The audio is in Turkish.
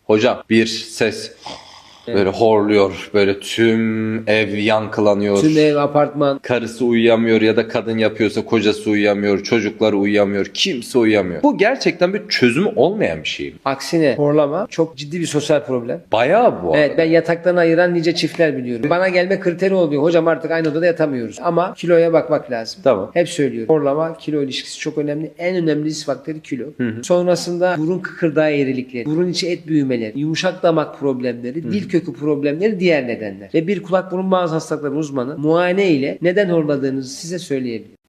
Hocam bir ses böyle horluyor, böyle tüm ev yankılanıyor. Tüm ev, apartman. Karısı uyuyamıyor ya da kadın yapıyorsa kocası uyuyamıyor, çocuklar uyuyamıyor, kimse uyuyamıyor. Bu gerçekten bir çözümü olmayan bir şey mi? Aksine horlama çok ciddi bir sosyal problem. Bayağı bu Evet, arada. ben yataktan ayıran nice çiftler biliyorum. Bana gelme kriteri oluyor. Hocam artık aynı odada yatamıyoruz. Ama kiloya bakmak lazım. Tamam. Hep söylüyorum. Horlama kilo ilişkisi çok önemli. En önemli risk faktörü kilo. Sonrasında burun kıkırdağı eğrilikleri, burun içi et büyümeleri, yumuşak damak problemleri, dil kökü problemleri diğer nedenler. Ve bir kulak burun boğaz hastalıkları uzmanı muayene ile neden horladığınızı size söyleyebilir.